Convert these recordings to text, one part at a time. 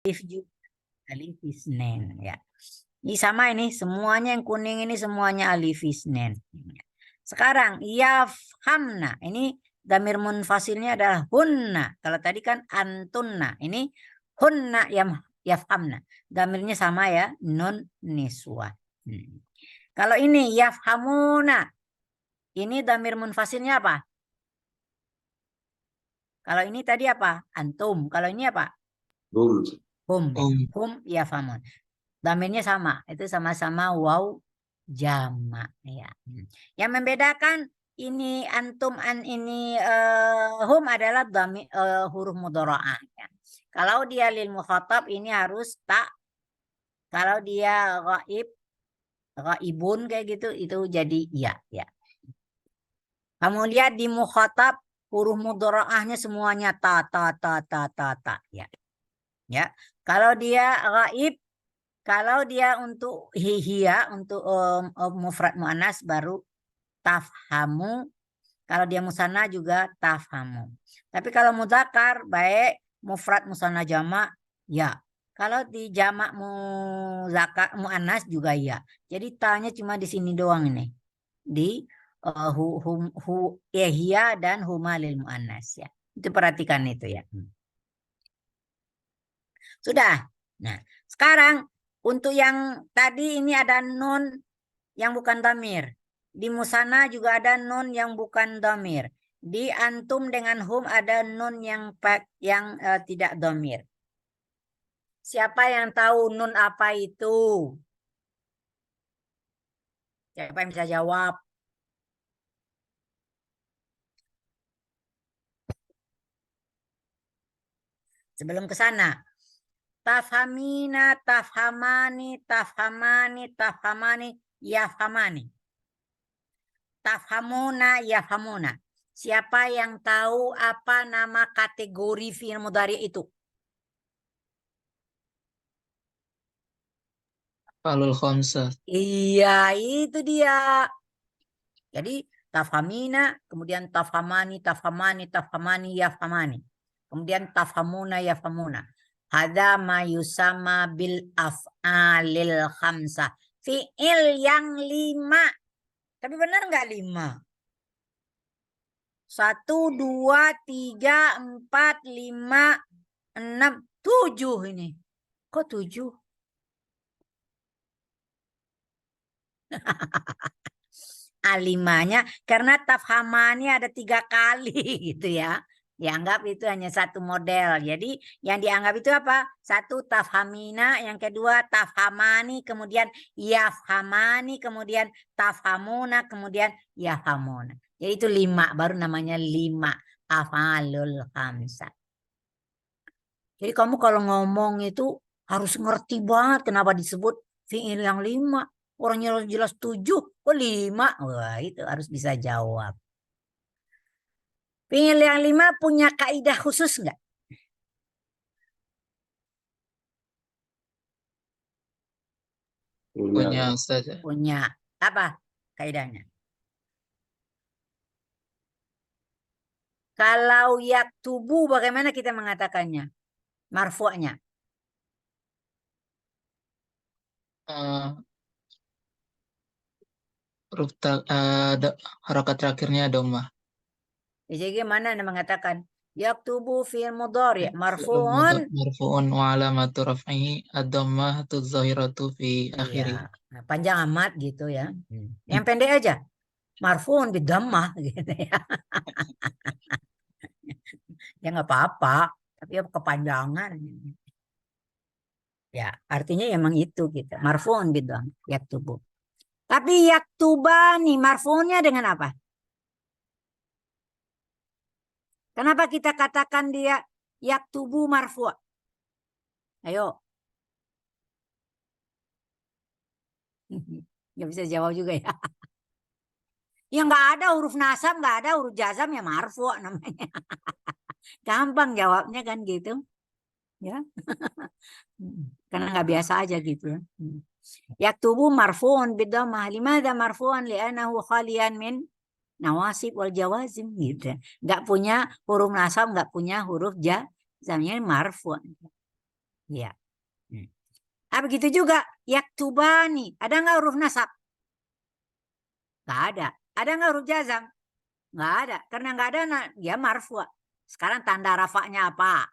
alif juga, alif isnen ya. Ini sama ini semuanya yang kuning ini semuanya alif isnen. Sekarang yafhamna ini damir munfasilnya adalah hunna. Kalau tadi kan antunna, ini hunna yang yafhamna. Damirnya sama ya, nun niswa. Kalau ini yafhamuna, ini damir munfasilnya apa? Kalau ini tadi apa? Antum. Kalau ini apa? Hum. Hum. Hum. Hum yafhamun. Damirnya sama. Itu sama-sama waw jamak ya. Yang membedakan ini antum ini hum adalah huruf mudharaah ya. Kalau dia lil mukhatab ini harus tak. Kalau dia ghaibun kayak gitu itu jadi iya ya. Kamu lihat di mukhatab huruf mudharaahnya semuanya ta ya. Ya. Kalau dia ghaib, kalau dia untuk hiya untuk mufrad muannas baru tafhamu. Kalau dia musanna juga tafhamu. Tapi kalau mudzakkar baik mufrad musanna jamak ya. Kalau di jamak muzakkar muannas juga ya. Jadi tanya cuma di sini doang ini. Di hiya dan huma lil muannas ya. Itu perhatikan itu ya. Sudah. Nah, sekarang untuk yang tadi ini ada nun yang bukan dhamir. Di musana juga ada nun yang bukan dhamir. Di antum dengan hum ada nun yang tidak dhamir. Siapa yang tahu nun apa itu? Siapa yang bisa jawab? Sebelum ke sana. Tafhamina, tafhamani, tafhamani, tafhamani, yafhamani. Tafhamuna, yafhamuna. Siapa yang tahu apa nama kategori fi'il mudhari itu? Af'alul khamsah. Iya, itu dia. Jadi tafhamina, kemudian tafhamani, tafhamani, tafhamani, yafhamani. Kemudian tafhamuna, yafhamuna. Hadza ma yusama bil af'alil khamsah. Fi'il yang 5. Tapi benar nggak 5? 1, 2, 3, 4, 5, 6, 7 ini. Kok 7? A5-nya karena tafhamani ada 3 kali gitu ya. Dianggap itu hanya satu model. Jadi yang dianggap itu apa? 1 tafhamina, yang kedua tafhamani, kemudian yafhamani, kemudian tafhamuna, kemudian yafhamuna. Jadi itu 5, baru namanya 5 af'alul khamsah. Jadi kamu kalau ngomong itu harus ngerti banget kenapa disebut fi'il yang 5. Orangnya jelas 7, kok 5? Wah, itu harus bisa jawab. Fi'il yang 5 punya kaidah khusus enggak? Punya saja. Punya. Apa kaidahnya? Kalau yaktubu bagaimana kita mengatakannya? Marfu'nya. Harakat terakhirnya dhammah. Jadi gimana Anda mengatakan? Yaktubu fi'il mudhari' marfu'un. Marfu'un wa alamatu raf'ihi ad-dhammahatu dzahiratu fi akhiri. Iya, nah, panjang amat gitu ya. Yang pendek aja. Marfu'un bidhammah gitu ya. Ya nggak apa-apa, tapi ya kepanjangan. Ya, artinya emang itu gitu. Marfu'un bidhammah yaktubu. Tapi yaktubani marfu'unnya dengan apa? Kenapa kita katakan dia yaktubu marfu'? Ayo. Nggak bisa jawab juga ya. Ya nggak ada huruf nasab, nggak ada huruf jazam ya marfu' namanya. Gampang jawabnya kan gitu. Ya. Karena nggak biasa aja gitu ya. Yaktubu marfu'un bidhammah. Limadha marfu'un? Li'annahu khalian min nawasib wal jawazim gitu. Nggak punya huruf nasab, nggak punya huruf jazamnya marfu'. Ya. Begitu juga yaktubani. Ada nggak huruf nasab? Nggak ada. Ada nggak huruf jazam? Nggak ada. Karena nggak ada, dia marfu. Sekarang tanda rafanya apa?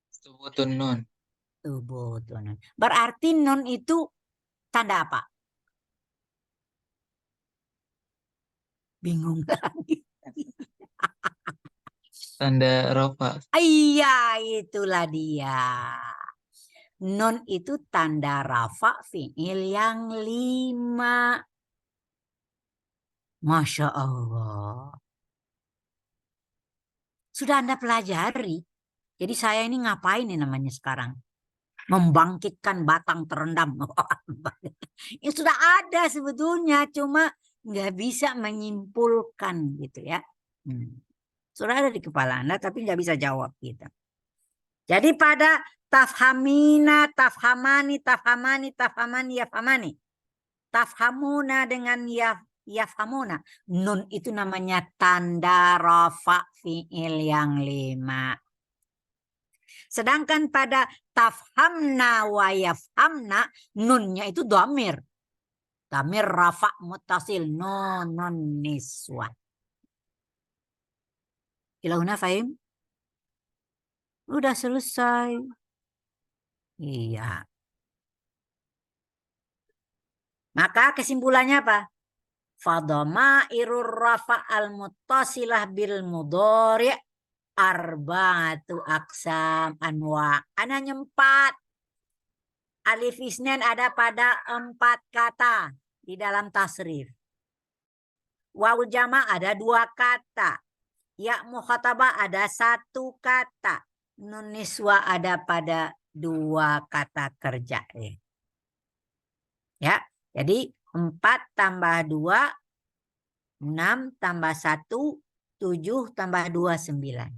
Subutun nun. Subutun. Berarti nun itu tanda apa? Bingung lagi. Tanda rafa. Iya, itulah dia. Nun itu tanda rafa fi'il yang 5. Masya Allah. Sudah Anda pelajari. Jadi saya ini ngapain nih namanya sekarang? Membangkitkan batang terendam. Ini sudah ada sebetulnya, cuma nggak bisa menyimpulkan gitu ya. Sudah ada di kepala Anda, tapi nggak bisa jawab gitu. Jadi pada tafhamina, tafhamani, tafhamani, tafhamani, yafhamani. Tafhamuna dengan yafhamuna. Nun itu namanya tanda rafa fi'il yang 5. Sedangkan pada tafhamna wa yafhamna, nunnya itu dhamir. Dhamir rafa muttasil, nun niswa. Ilahuna fahim? Udah selesai. Iya. Maka kesimpulannya apa? Fadhama'irur rafa al-muttasilah bil mudhari' arba'atu aqsam anwa. Ana 4. Alif isnan ada pada 4 kata di dalam tasrif. Waw jama' ada 2 kata. Ya mukhatabah ada 1 kata. Nun niswa ada pada 2 kata kerja. Ya, jadi 4 tambah 2, 6 tambah 1, 7 tambah 2, 9.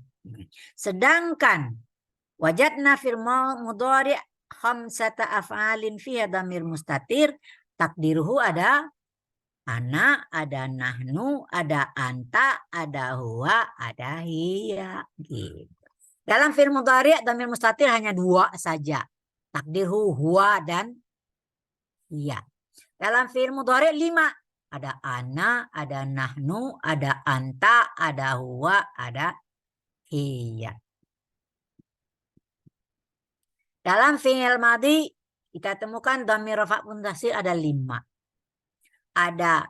Sedangkan wajadna fil mudhari' khamsata af'alin fiha dhamir mustatir, takdiruhu ada ana, ada nahnu, ada anta, ada huwa, ada hiya. Gitu. Dalam fi'il mudhari' dhamir mustatir hanya 2 saja. Takdirhu huwa dan hiya. Dalam fi'il mudhari' 5. Ada ana, ada nahnu, ada anta, ada huwa, ada hiya. Dalam fi'il madhi kita temukan dhamir rafa' muntasir ada 5. Ada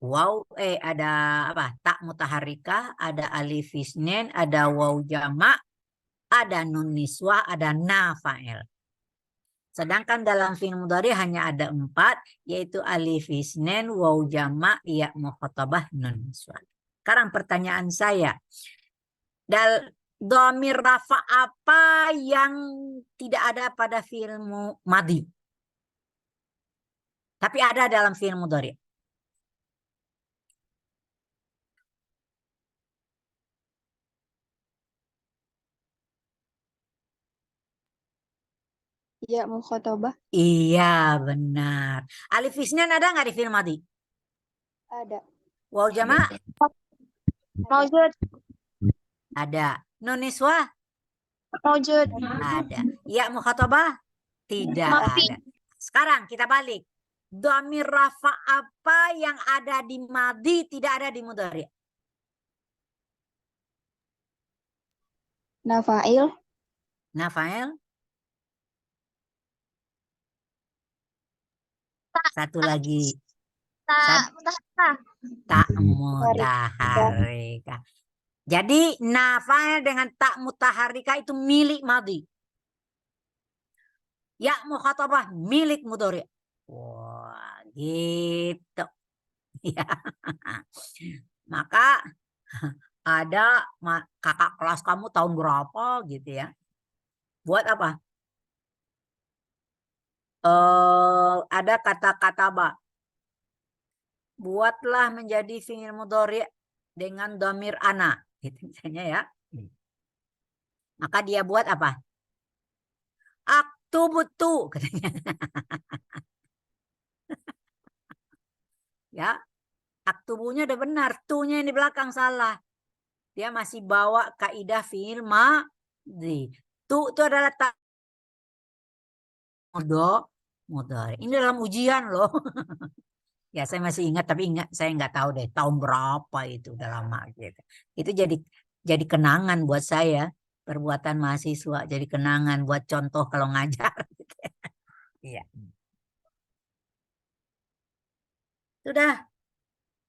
waw, ada apa? Tak mutaharrikah, ada alif isnin, ada waw jama', ada nun niswah, ada na fa'il. Sedangkan dalam fi'il mudhari hanya ada 4, yaitu alif isnin, waw jama', ya mukhatabah, nun niswah. Sekarang pertanyaan saya, dhamir rafa apa yang tidak ada pada fi'il madhi? Tapi ada dalam fi'il mudhari. Ya mukhatabah Iya, benar. Alif isnan ada nggak di fi'il madhi? ada. Waw jama' Maujud. ada. Nun niswah Maujud. ada. Ya mukhatabah tidak Mafi. ada. Sekarang kita balik. Dhamir rafa apa yang ada di madhi tidak ada di mudhari? Nafail. Nafail. Satu lagi. Tak mutaharrikah. Tak mutaharrika. Jadi nafail dengan tak mutaharrika itu milik madhi. Ya mukhatabah milik mudhari. Wah, gitu. Ya. Maka ada kakak kelas kamu tahun berapa gitu ya. Buat apa? Ada kata-kata ba. Buatlah menjadi fi'il mudhari dengan dhamir ana. Gitu misalnya ya. Maka dia buat apa? Aktubutu katanya. Ya. Aktubunya udah benar, tunya yang di belakang salah. Dia masih bawa kaidah fi'il Tu itu adalah mudhari. Ini dalam ujian loh. Ya saya masih ingat, tapi saya nggak tahu deh tahun berapa itu, udah lama gitu. Itu jadi kenangan buat saya, perbuatan mahasiswa jadi kenangan buat contoh kalau ngajar. Gitu. Iya. Sudah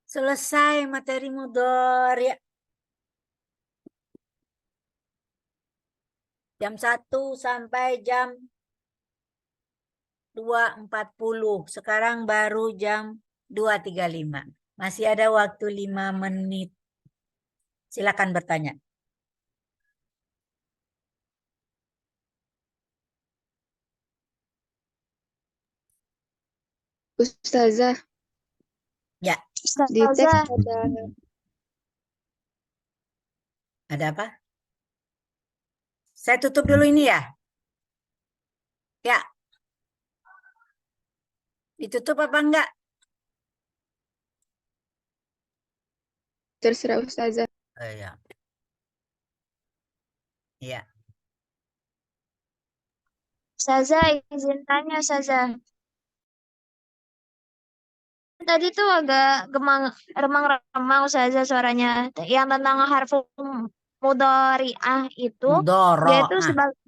selesai materi mudhari. Jam 1 sampai jam 2.40. Sekarang baru jam 2.35. Masih ada waktu 5 menit. Silakan bertanya. Ustazah, Ya, di teks ada apa? Saya tutup dulu ini ya. Ya. Ditutup apa enggak? terserah Ustazah. Iya. Iya. Ustazah, izin tanya Ustazah. Tadi tuh agak remang-remang Ustazah suaranya. Yang tentang harfu mudhari'ah itu, dia itu Mudharaah. sebagai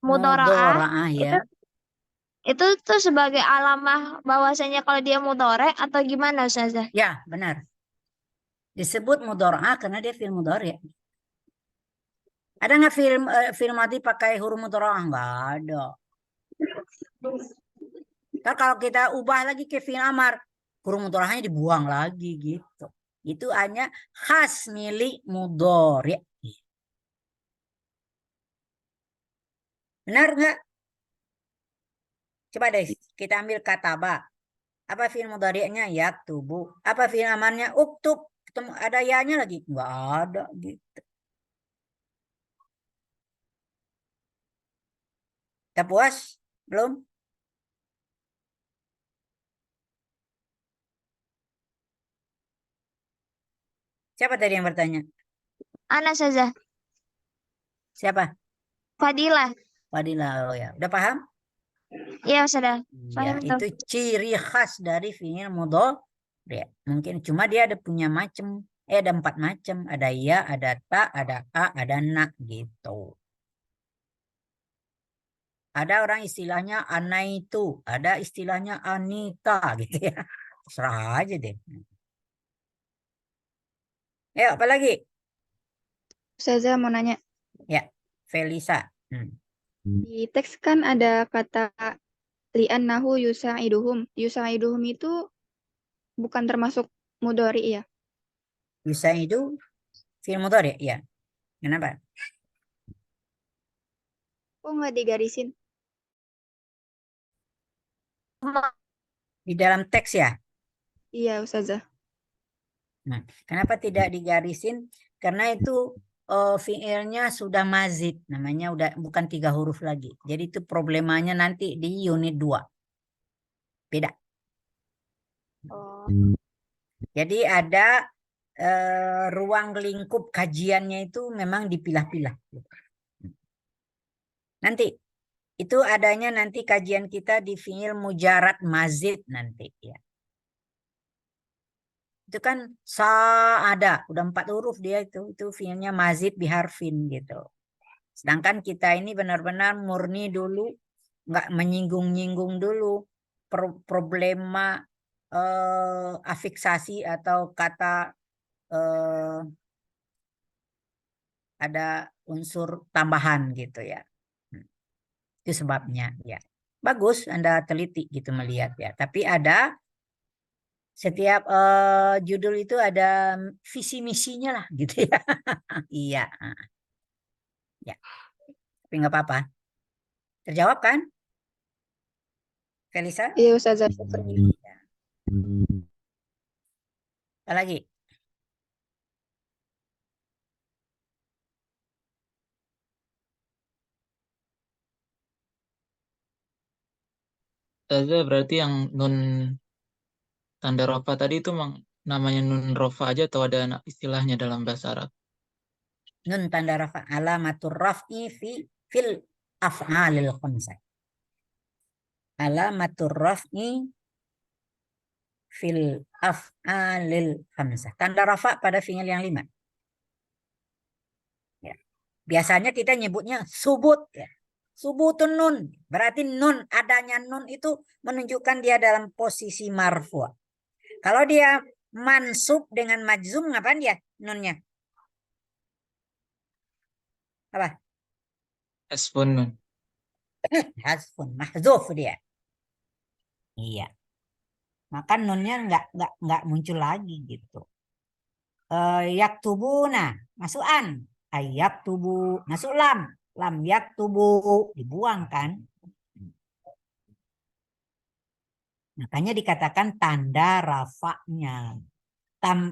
mudhari'ah Mudharaah ya. itu tuh sebagai alamah bahwasanya kalau dia mudhari atau gimana Ustazah? Ya, benar. Disebut mudharaah karena dia fi'il mudhari. Ada nggak fi'il madhi pakai huruf mudharaah? Nggak ada. Ntar kalau kita ubah lagi ke fi'il amar, huruf mudharaahnya dibuang lagi gitu. Itu hanya khas milik mudhari. Benar nggak? Coba deh kita ambil kataba. Apa fi'il mudhari'nya? Yaktubu. Apa fi'il amarnya? Uktub. Ada ya-nya lagi? Nggak ada gitu. Kita puas? Belum? Siapa tadi yang bertanya? Ana Ustazah, Siapa? Fadilah. Fadila. Oh ya. Udah paham? Iya Ustazah. Ya, Paham tuh. itu ciri khas dari fi'il mudhari'. Mungkin cuma dia ada punya macam. Ada 4 macam. Ada ya, ada ta, ada a, ada na gitu. Ada orang istilahnya anaitu, ada istilahnya anita gitu ya. Serah aja deh. Ayo, apa lagi? Ustazah mau nanya. Ya, Felisa. Di teks kan ada kata li'annahu yusa'iduhum. Yusa'iduhum itu bukan termasuk mudhari ya? Bisa itu fi'il mudhari' ya. Kenapa? Kok nggak digarisin? Di dalam teks ya. Iya Ustazah. Nah, kenapa tidak digarisin? Karena itu fiilnya sudah mazid, namanya udah bukan 3 huruf lagi. Jadi itu problemanya nanti di unit 2. Beda. Oh. Jadi ada ruang lingkup kajiannya itu memang dipilah-pilah. Nanti itu adanya nanti kajian kita di fiil mujarad mazid nanti ya. Itu kan ada, udah 4 huruf dia itu fiilnya mazid biharfin gitu. Sedangkan kita ini benar-benar murni dulu, nggak menyinggung-nyinggung dulu problema afiksasi atau kata ada unsur tambahan gitu ya. Itu sebabnya ya. Bagus Anda teliti gitu melihat ya. Tapi ada setiap judul itu ada visi misinya lah gitu ya. Iya. Ya. Tapi nggak apa-apa. Terjawab kan? Felisa? Iya Ustazah. Iya. Apa lagi? Ustazah, berarti yang nun tanda rofa tadi itu namanya nun rofa aja atau ada istilahnya dalam bahasa Arab? Nun tanda rafa, alamatur raf'i fil af'alil khamsah. Alamatur raf'i fil af'alil khamsah. Tanda rafa pada fi'il yang 5. Ya. Biasanya kita nyebutnya subut ya. Subutun nun. Berarti nun, adanya nun itu menunjukkan dia dalam posisi marfu'. Kalau dia mansub dengan majzum, ngapain dia nunnya? Apa? Hasbun nun. Hasfun, mahzuf dia. Iya. Maka nunnya nggak muncul lagi gitu. Yaktubuna, masuk an. Yaktubu, masuk lam. Lam yaktubu, dibuang kan. Makanya dikatakan tanda rafa'nya.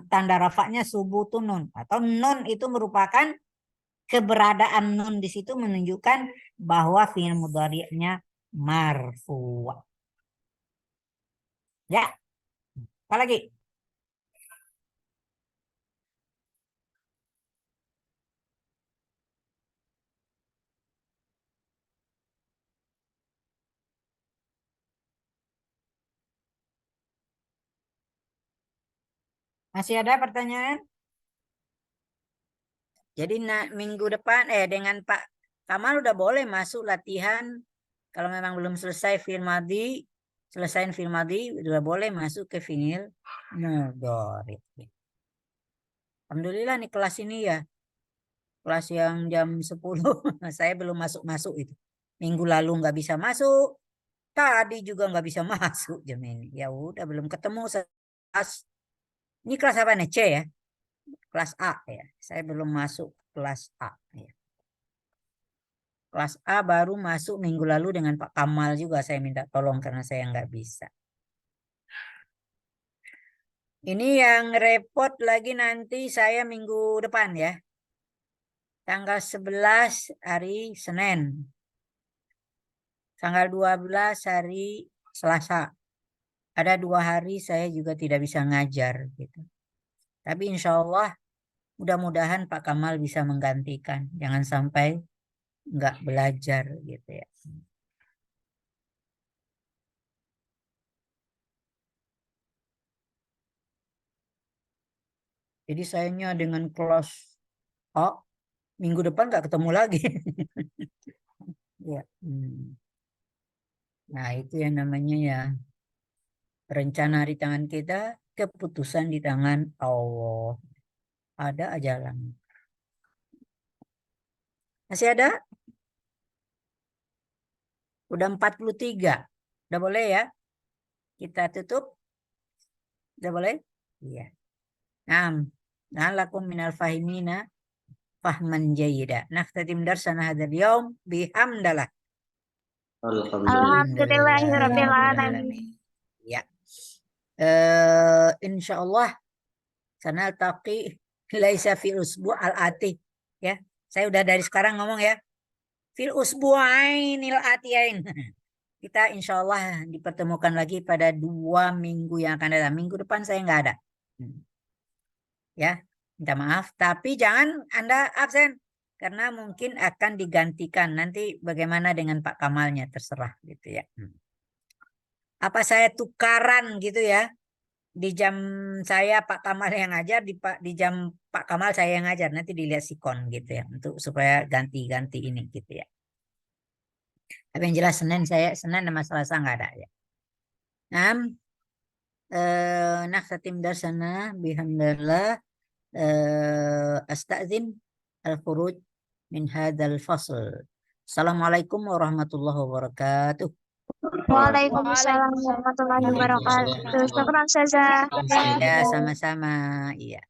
Tanda rafa'nya subutun nun. Atau nun itu merupakan keberadaan nun di situ menunjukkan bahwa fi'il mudhari'nya marfu'. Ya. Apa lagi? Masih ada pertanyaan? Jadi minggu depan dengan Pak Kamal udah boleh masuk latihan. Kalau memang belum selesai fi'il madhi, selesain fi'il madhi udah boleh masuk ke fi'il mudhari'. Alhamdulillah nih kelas ini ya. Kelas yang jam 10 saya belum masuk itu. Minggu lalu nggak bisa masuk. Tadi juga nggak bisa masuk jam ini. Ya udah belum ketemu kelas. Ini kelas apa nih? C ya? Kelas A ya. Saya belum masuk kelas A ya. Kelas A baru masuk minggu lalu dengan Pak Kamal juga saya minta tolong karena saya nggak bisa. Ini yang repot lagi nanti saya minggu depan ya. Tanggal 11 hari Senin. Tanggal 12 hari Selasa. Ada 2 hari saya juga tidak bisa ngajar gitu. Tapi insya Allah mudah-mudahan Pak Kamal bisa menggantikan. Jangan sampai nggak belajar gitu ya. Jadi sayangnya dengan kelas A minggu depan nggak ketemu lagi. Ya. Nah itu yang namanya ya rencana di tangan kita, keputusan di tangan Allah. Ada ajalan. Masih ada? Udah 43. Udah boleh ya? Kita tutup. Udah boleh? Iya. Na'lakum minal fahimina fahman jayyida. Nakhtatim darsana hadzal yaum bihamdalah. Alhamdulillahirabbil alamin. Ya. Insyaallah sanaltaqi laisa fi usbu' al-ati. Ya. Saya udah dari sekarang ngomong ya. Fil usbu'ainil atiyain. Kita insya Allah dipertemukan lagi pada 2 minggu yang akan datang. Minggu depan saya nggak ada. Ya, minta maaf. Tapi jangan Anda absen. Karena mungkin akan digantikan. Nanti bagaimana dengan Pak Kamalnya terserah gitu ya. Apa saya tukaran gitu ya. Di jam saya Pak Kamal yang ngajar, di jam Pak Kamal saya yang ngajar. Nanti dilihat sikon gitu ya. Untuk supaya ganti-ganti ini gitu ya. Tapi yang jelas Senin sama Selasa nggak ada ya. Nakhtatim darsana bihamdillah. Astazin al-khuruj min hadzal fasl. Assalamualaikum warahmatullahi wabarakatuh. Waalaikumsalam warahmatullahi wabarakatuh. Syukran Ustazah. Ya, sama-sama. Iya.